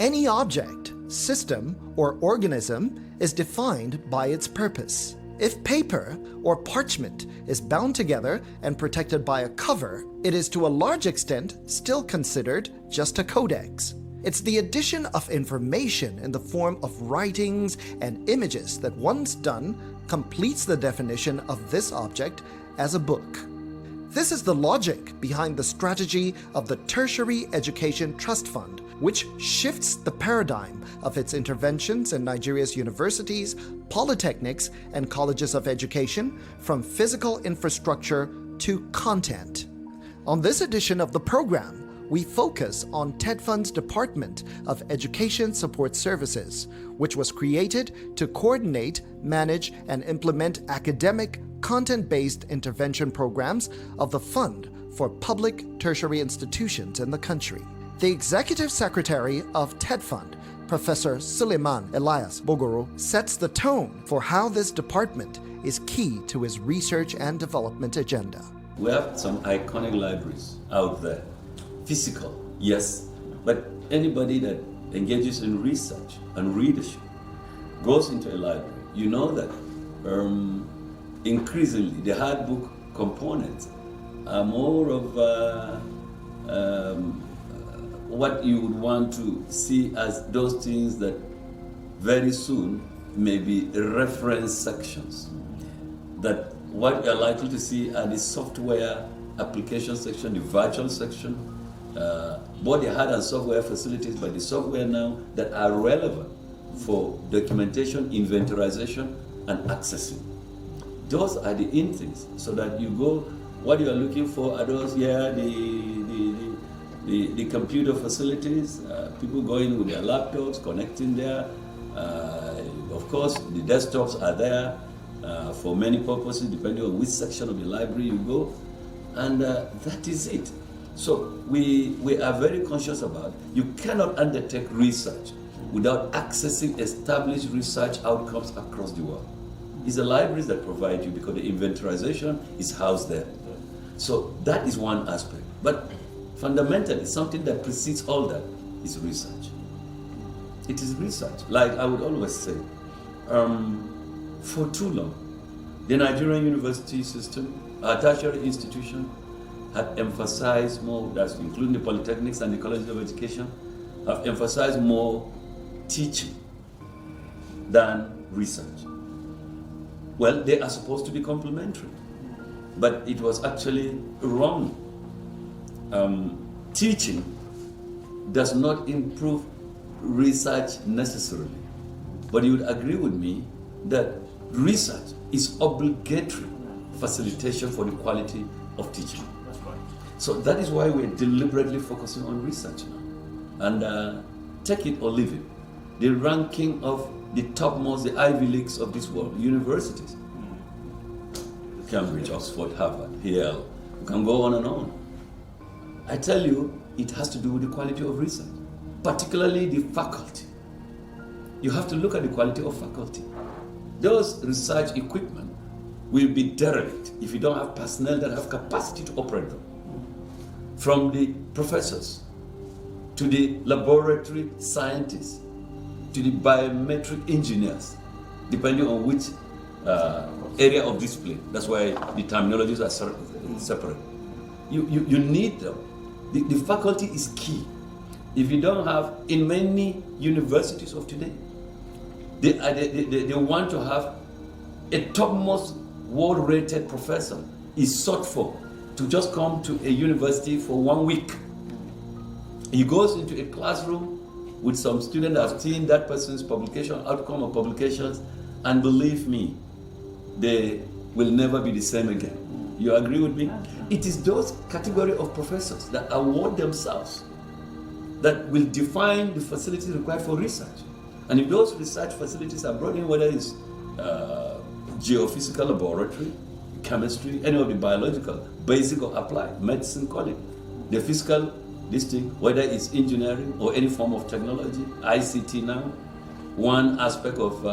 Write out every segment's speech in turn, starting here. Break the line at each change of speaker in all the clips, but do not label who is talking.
Any object, system, or organism is defined by its purpose. If paper or parchment is bound together and protected by a cover, it is to a large extent still considered just a codex. It's the addition of information in the form of writings and images that, once done, completes the definition of this object as a book. This is the logic behind the strategy of the Tertiary Education Trust Fund, which shifts the paradigm of its interventions in Nigeria's universities, polytechnics, and colleges of education from physical infrastructure to content. On this edition of the program, we focus on TETFund's Department of Education Support Services, which was created to coordinate, manage, and implement academic, content-based intervention programs of the Fund for Public Tertiary Institutions in the country. The Executive Secretary of TETFund, Professor Suleiman Elias Bogoro, sets the tone for how this department is key to his research and development agenda.
We have some iconic libraries out there. Physical, yes, but anybody that engages in research and readership goes into a library. You know that increasingly the hard book components are more of what you would want to see as those things that very soon may be reference sections. That what you're likely to see are the software application section, the virtual section, both the hard and software facilities, but the software now that are relevant for documentation, inventorization, and accessing. Those are the in things, so that you go, what you are looking for are those, the computer facilities, people going with their laptops, connecting there. Of course, the desktops are there for many purposes, depending on which section of the library you go, and that is it. So we are very conscious about, you cannot undertake research without accessing established research outcomes across the world. It's the libraries that provide you, because the inventorization is housed there. So that is one aspect. But fundamentally, something that precedes all that is research. It is research. Like I would always say, for too long, the Nigerian university system, our tertiary institution, have emphasized more, that's including the polytechnics and the colleges of education, have emphasized more teaching than research. Well, they are supposed to be complementary, but it was actually wrong. Teaching does not improve research necessarily, but you would agree with me that research is obligatory facilitation for the quality of teaching.
That's right.
So that is why we're deliberately focusing on research now. And take it or leave it. The ranking of the topmost, the Ivy Leagues of this world, universities, Cambridge, Oxford, Harvard, Yale, you can go on and on. I tell you, it has to do with the quality of research, particularly the faculty. You have to look at the quality of faculty. Those research equipment will be derelict if you don't have personnel that have capacity to operate them. From the professors, to the laboratory scientists, to the biometric engineers, depending on which area of discipline. That's why the terminologies are separate. You need them. The faculty is key. If you don't have, in many universities of today, they want to have a topmost world-rated professor is sought for to just come to a university for 1 week. He goes into a classroom with some students that have seen that person's publication, outcome of publications, and believe me, they will never be the same again. You agree with me? It is those category of professors that award themselves that will define the facilities required for research. And if those research facilities are brought in, whether it's geophysical laboratory, chemistry, any of the biological, basic or applied, medicine, call it, the physical, this thing, whether it's engineering or any form of technology, ICT now, one aspect of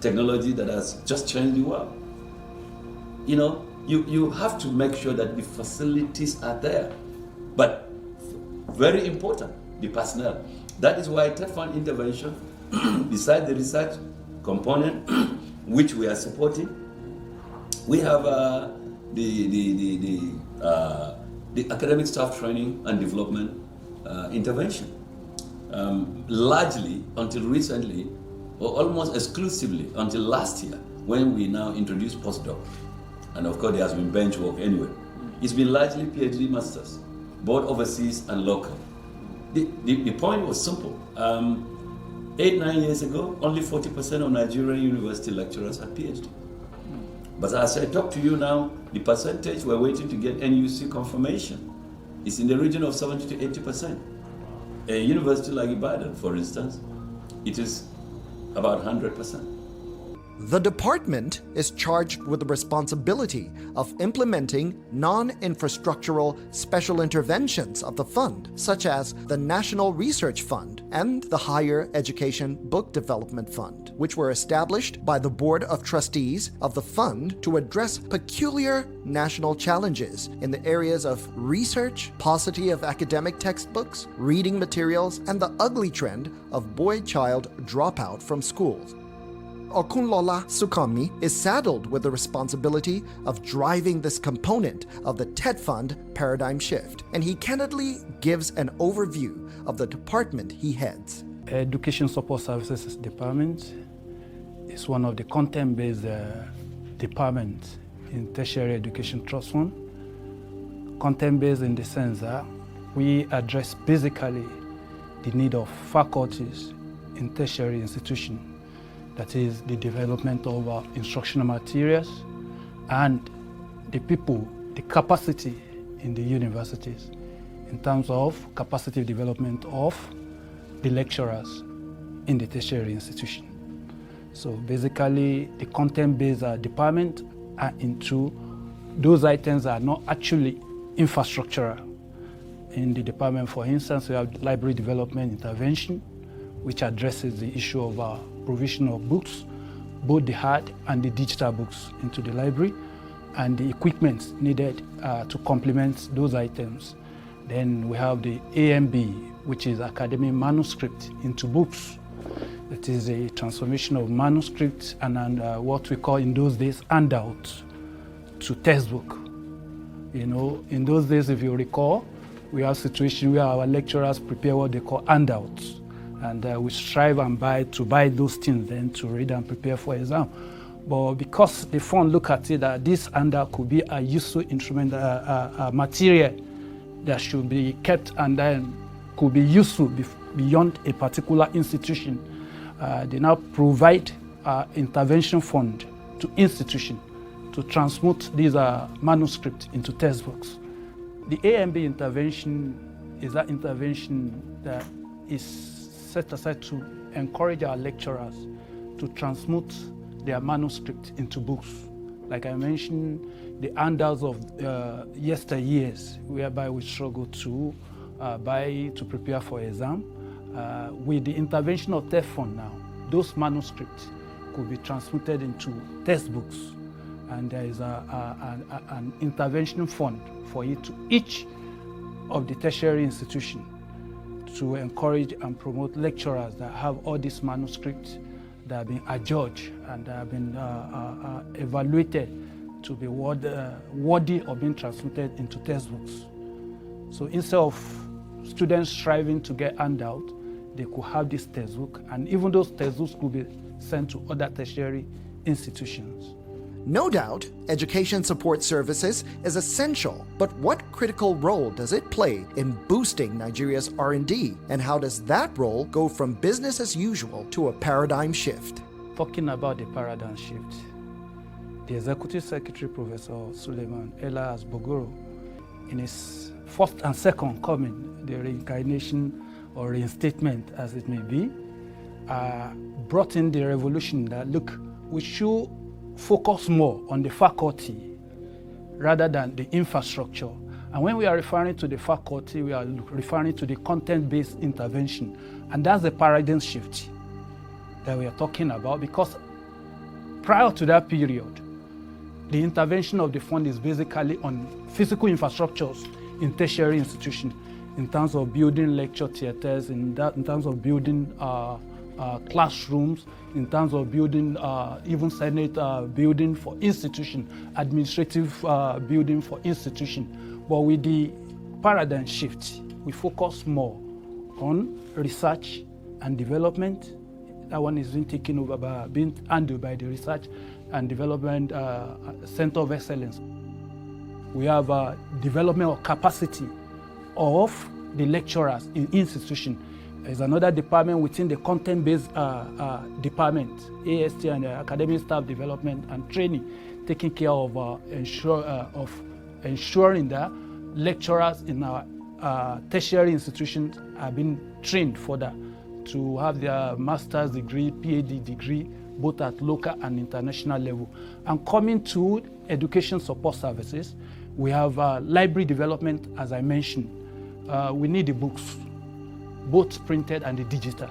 technology that has just changed the world. You know, you have to make sure that the facilities are there. But very important, the personnel. That is why TETFund intervention, besides the research component, which we are supporting, we have the academic staff training and development intervention. Largely, until recently, or almost exclusively until last year, when we now introduced postdoc, and of course there has been bench work anyway. It's been largely PhD masters, both overseas and local. The point was simple. 8-9 years ago, only 40% of Nigerian university lecturers had PhD. But as I talk to you now, the percentage we're waiting to get NUC confirmation is in the region of 70 to 80%. A university like Ibadan, for instance, it is about 100%.
The department is charged with the responsibility of implementing non-infrastructural special interventions of the fund, such as the National Research Fund and the Higher Education Book Development Fund, which were established by the Board of Trustees of the fund to address peculiar national challenges in the areas of research, paucity of academic textbooks, reading materials, and the ugly trend of boy-child dropout from schools. Okunlola Sukanmi is saddled with the responsibility of driving this component of the TETFund paradigm shift, and he candidly gives an overview of the department he heads.
Education Support Services Department is one of the content-based departments in Tertiary Education Trust Fund. Content-based in the sense that we address basically the need of faculties in tertiary institutions. That is the development of instructional materials and the people, the capacity in the universities in terms of capacity development of the lecturers in the tertiary institution. So basically the content-based department are into those items that are not actually infrastructural. In the department, for instance, we have library development intervention, which addresses the issue of provision of books, both the hard and the digital books into the library, and the equipment needed to complement those items. Then we have the AMB, which is academic manuscript into books. That is a transformation of manuscript and what we call in those days handout to textbook. You know, in those days, if you recall, we have a situation where our lecturers prepare what they call handouts. And we strive and buy those things then to read and prepare for exam. But because the fund look at it that this handout could be a useful instrument, material that should be kept and then could be useful beyond a particular institution, they now provide intervention fund to institution to transmute these manuscripts into textbooks. The AMB intervention is that intervention that is set aside to encourage our lecturers to transmute their manuscript into books. Like I mentioned, the handouts of yesteryears, whereby we struggle to prepare for exam. With the intervention of TETFund now, those manuscripts could be transmitted into textbooks, and there is an intervention fund for it to each of the tertiary institutions to encourage and promote lecturers that have all these manuscripts that have been adjudged and that have been evaluated to be worthy of being transmitted into textbooks. So instead of students striving to get handout, they could have this textbook, and even those textbooks could be sent to other tertiary institutions.
No doubt, education support services is essential, but what critical role does it play in boosting Nigeria's R&D, and how does that role go from business as usual to a paradigm shift?
Talking about the paradigm shift, the Executive Secretary, Professor Suleiman Elias Bogoro, in his first and second coming, the reincarnation or reinstatement as it may be, brought in the revolution that, look, we should focus more on the faculty rather than the infrastructure. And when we are referring to the faculty, we are referring to the content-based intervention. And that's the paradigm shift that we are talking about, because prior to that period, the intervention of the fund is basically on physical infrastructures in tertiary institutions. in terms of building lecture theaters, in terms of building classrooms, in terms of building even Senate building for institution, administrative building for institution. But with the paradigm shift, we focus more on research and development. That one is being taken over by, being handled by the Research and Development Center of Excellence. We have development of capacity of the lecturers in institution. There's another department within the content-based department, AST and Academic Staff Development and Training, taking care of ensuring that lecturers in our tertiary institutions are being trained further to have their master's degree, PhD degree, both at local and international level. And coming to education support services, we have library development, as I mentioned. We need the books, both printed and the digital.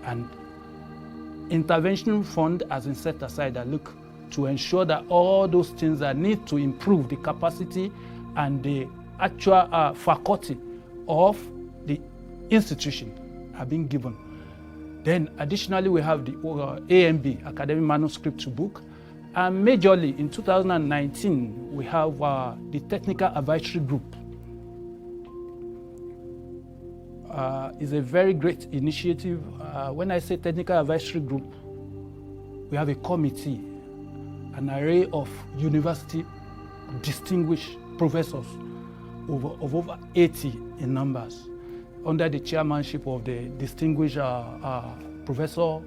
And intervention fund has been set aside that look to ensure that all those things that need to improve the capacity and the actual faculty of the institution are being given. Then additionally, we have the AMB, Academic Manuscript to Book. And majorly in 2019, we have the Technical Advisory Group. It's a very great initiative. When I say Technical Advisory Group, we have a committee, an array of university distinguished professors of over 80 in numbers, under the chairmanship of the distinguished Professor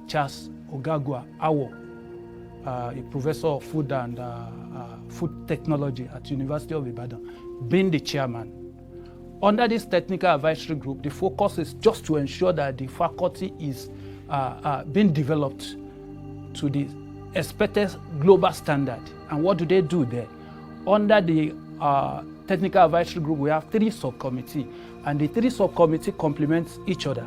Charles Ogagua Awo, a professor of food and food technology at University of Ibadan, being the chairman. Under this technical advisory group, the focus is just to ensure that the faculty is being developed to the expected global standard. And what do they do there? Under the technical advisory group, we have 3 subcommittees, and the 3 subcommittees complement each other.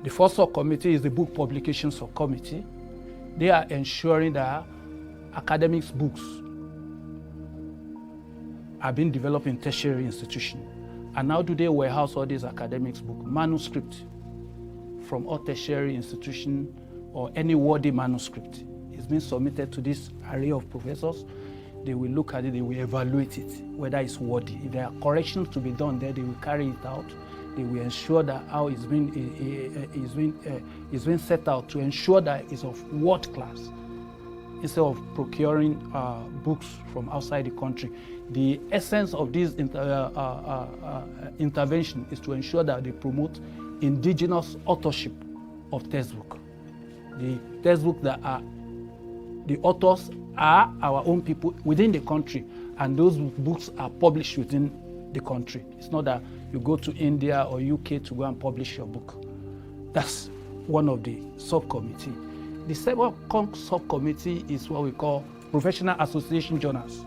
The first subcommittee is the book publication subcommittee. They are ensuring that academics books are being developed in tertiary institutions. And how do they warehouse all these academics books? Manuscript from all tertiary institutions or any worthy manuscript is being submitted to this array of professors. They will look at it, they will evaluate it, whether it's worthy. If there are corrections to be done there, they will carry it out. They will ensure that how it's been set out to ensure that it's of world class, instead of procuring books from outside the country. The essence of this intervention is to ensure that they promote indigenous authorship of textbook. The textbook that are the authors are our own people within the country, and those books are published within the country. It's not that you go to India or UK to go and publish your book. That's one of the subcommittee. The second subcommittee is what we call professional association journals.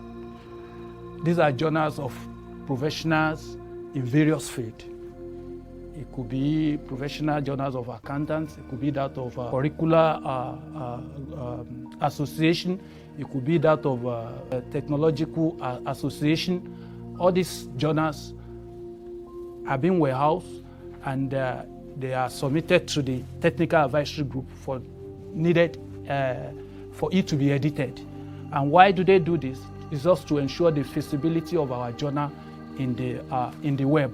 These are journals of professionals in various fields. It could be professional journals of accountants, it could be that of curricular association, it could be that of technological association. All these journals are being warehoused, and they are submitted to the technical advisory group for needed for it to be edited. And why do they do this? It's just to ensure the feasibility of our journal in the web.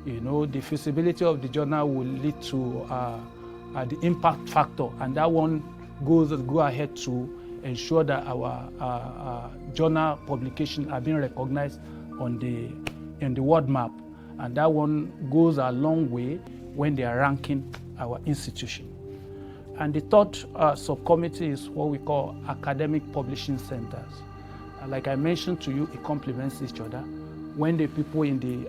You know, the feasibility of the journal will lead to the impact factor, and that one go ahead to ensure that our journal publications are being recognized in the world map, and that one goes a long way when they are ranking our institution. And the third subcommittee is what we call academic publishing centers. Like I mentioned to you, it complements each other. When the people in the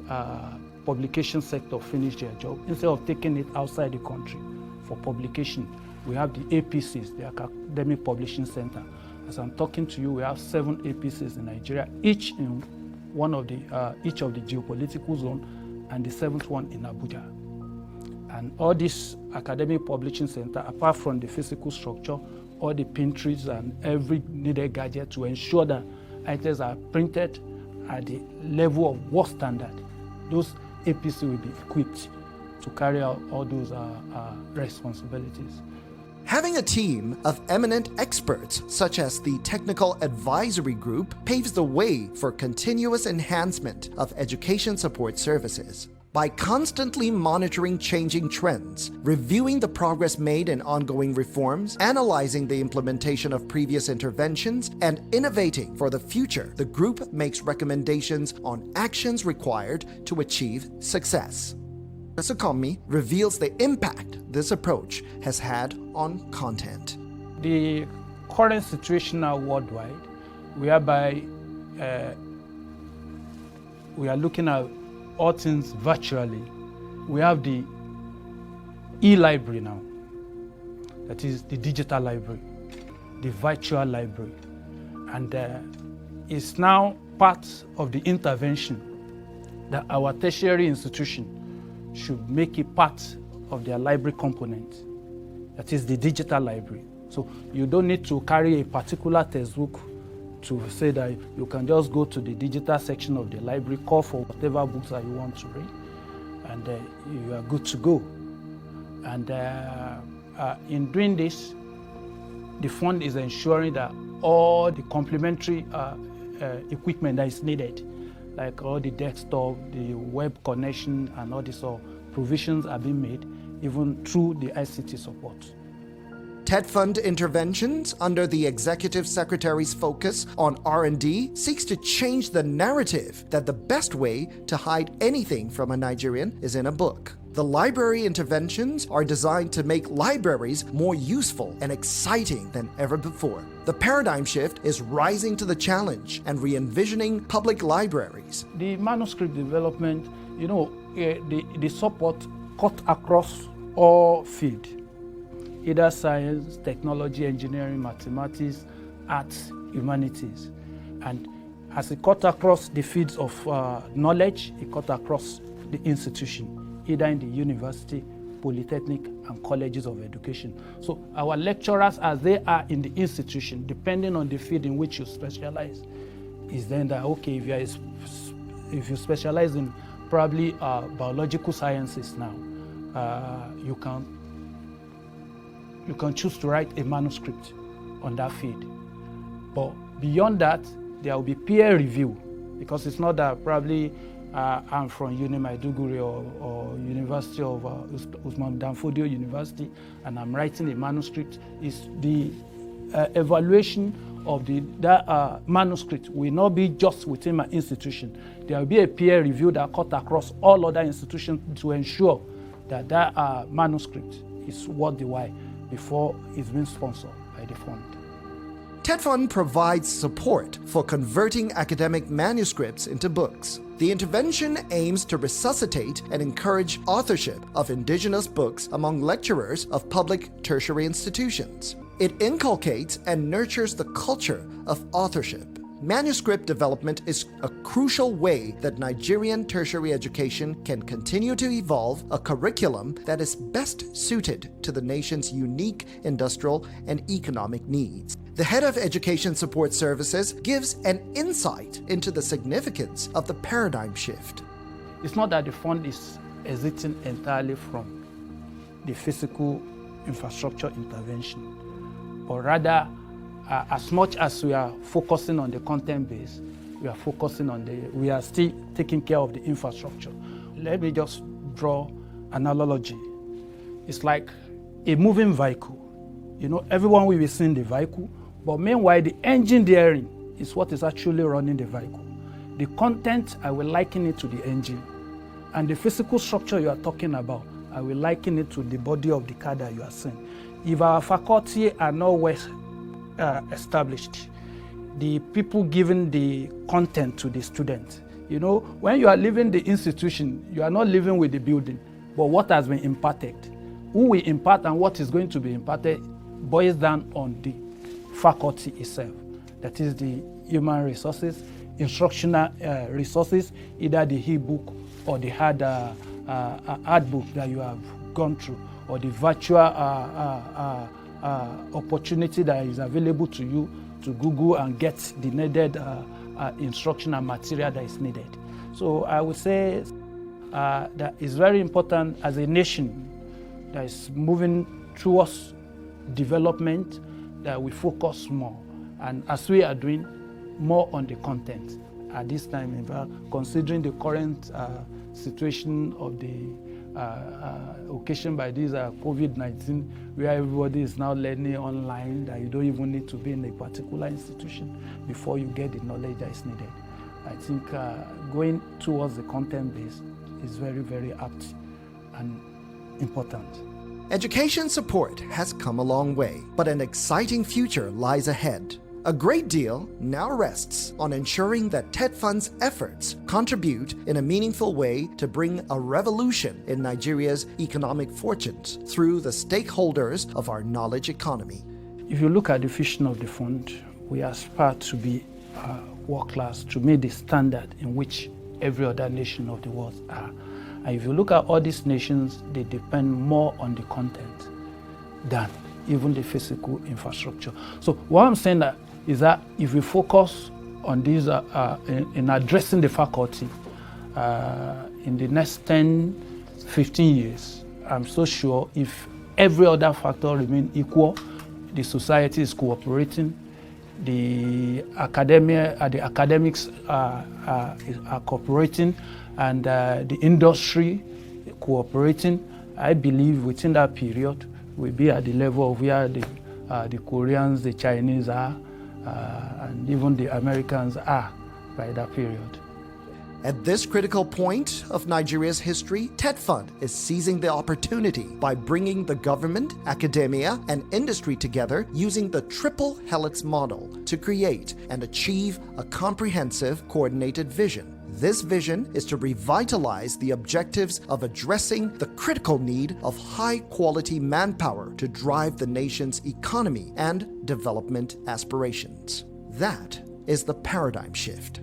publication sector finish their job, instead of taking it outside the country for publication, we have the APCs, the Academic Publishing Center. As I'm talking to you, we have 7 APCs in Nigeria, each in each of the geopolitical zone, and the 7th one in Abuja. And all this academic publishing center, apart from the physical structure, all the pantries and every needed gadget to ensure that items are printed at the level of world standard, those APC will be equipped to carry out all those responsibilities.
Having a team of eminent experts, such as the Technical Advisory Group, paves the way for continuous enhancement of education support services. By constantly monitoring changing trends, reviewing the progress made in ongoing reforms, analyzing the implementation of previous interventions, and innovating for the future, the group makes recommendations on actions required to achieve success. Professor Commi reveals the impact this approach has had on content.
The current situation now worldwide, whereby we are looking at all things virtually. We have the e-library now, that is the digital library, the virtual library, and it's now part of the intervention that our tertiary institution should make it part of their library component, that is the digital library. So you don't need to carry a particular textbook to say that you can just go to the digital section of the library, call for whatever books that you want to read, and you are good to go. And in doing this, the fund is ensuring that all the complementary equipment that is needed, like all the desktop, the web connection, and all these provisions are being made, even through the ICT support.
TETFund interventions under the Executive Secretary's focus on R&D seeks to change the narrative that the best way to hide anything from a Nigerian is in a book. The library interventions are designed to make libraries more useful and exciting than ever before. The paradigm shift is rising to the challenge and re-envisioning public libraries.
The manuscript development, the support cut across all fields, either science, technology, engineering, mathematics, arts, humanities. And as it cut across the fields of knowledge, it cut across the institution, either in the university, polytechnic, and colleges of education. So our lecturers, as they are in the institution, depending on the field in which you specialize, is then that, okay, if you specialize in probably biological sciences now, you can choose to write a manuscript on that field. But beyond that, there will be peer review, because it's not that probably I'm from Maiduguri or University of Usman Danfodio University, and I'm writing a manuscript. It's the evaluation of that manuscrict will not be just within my institution. There will be a peer review that cut across all other institutions to ensure that that manuscript is worth the while before it's been sponsored by the fund.
TETFund provides support for converting academic manuscripts into books. The intervention aims to resuscitate and encourage authorship of indigenous books among lecturers of public tertiary institutions. It inculcates and nurtures the culture of authorship. Manuscript development is a crucial way that Nigerian tertiary education can continue to evolve a curriculum that is best suited to the nation's unique industrial and economic needs. The head of Education Support Services gives an insight into the significance of the paradigm shift.
It's not that the fund is exiting entirely from the physical infrastructure intervention, but rather, as much as we are focusing on the content base, we are still taking care of the infrastructure. Let me just draw an analogy. It's like a moving vehicle. Everyone will be seeing the vehicle, but meanwhile, the engine therein is what is actually running the vehicle. The content, I will liken it to the engine. And the physical structure you are talking about, I will liken it to the body of the car that you are seeing. If our faculty are not well established, the people giving the content to the students, when you are leaving the institution, you are not living with the building, but what has been imparted. Who will impart and what is going to be imparted boils down on the faculty itself. That is the human resources, instructional resources, either the e-book or the hard book that you have gone through, or the virtual opportunity that is available to you to Google and get the needed instruction and material that is needed. So I would say that it's very important as a nation that is moving towards development that we focus more, and as we are doing, more on the content at this time, in fact, considering the current situation of the occasion by this COVID-19, where everybody is now learning online, that you don't even need to be in a particular institution before you get the knowledge that is needed. I think going towards the content base is very, very apt and important.
Education support has come a long way, but an exciting future lies ahead. A great deal now rests on ensuring that TETFund's efforts contribute in a meaningful way to bring a revolution in Nigeria's economic fortunes through the stakeholders of our knowledge economy.
If you look at the vision of the fund, we aspire to be world-class, to meet the standard in which every other nation of the world are. And if you look at all these nations, they depend more on the content than even the physical infrastructure. So what I'm saying is that if we focus on these in addressing the faculty in the next 10, 15 years, I'm so sure if every other factor remains equal, the society is cooperating, the academics are cooperating, and the industry cooperating, I believe within that period we'll be at the level of where the Koreans, the Chinese are, and even the Americans are by that period.
At this critical point of Nigeria's history, TETFund is seizing the opportunity by bringing the government, academia, and industry together using the triple helix model to create and achieve a comprehensive, coordinated vision. This vision is to revitalize the objectives of addressing the critical need of high-quality manpower to drive the nation's economy and development aspirations. That is the paradigm shift.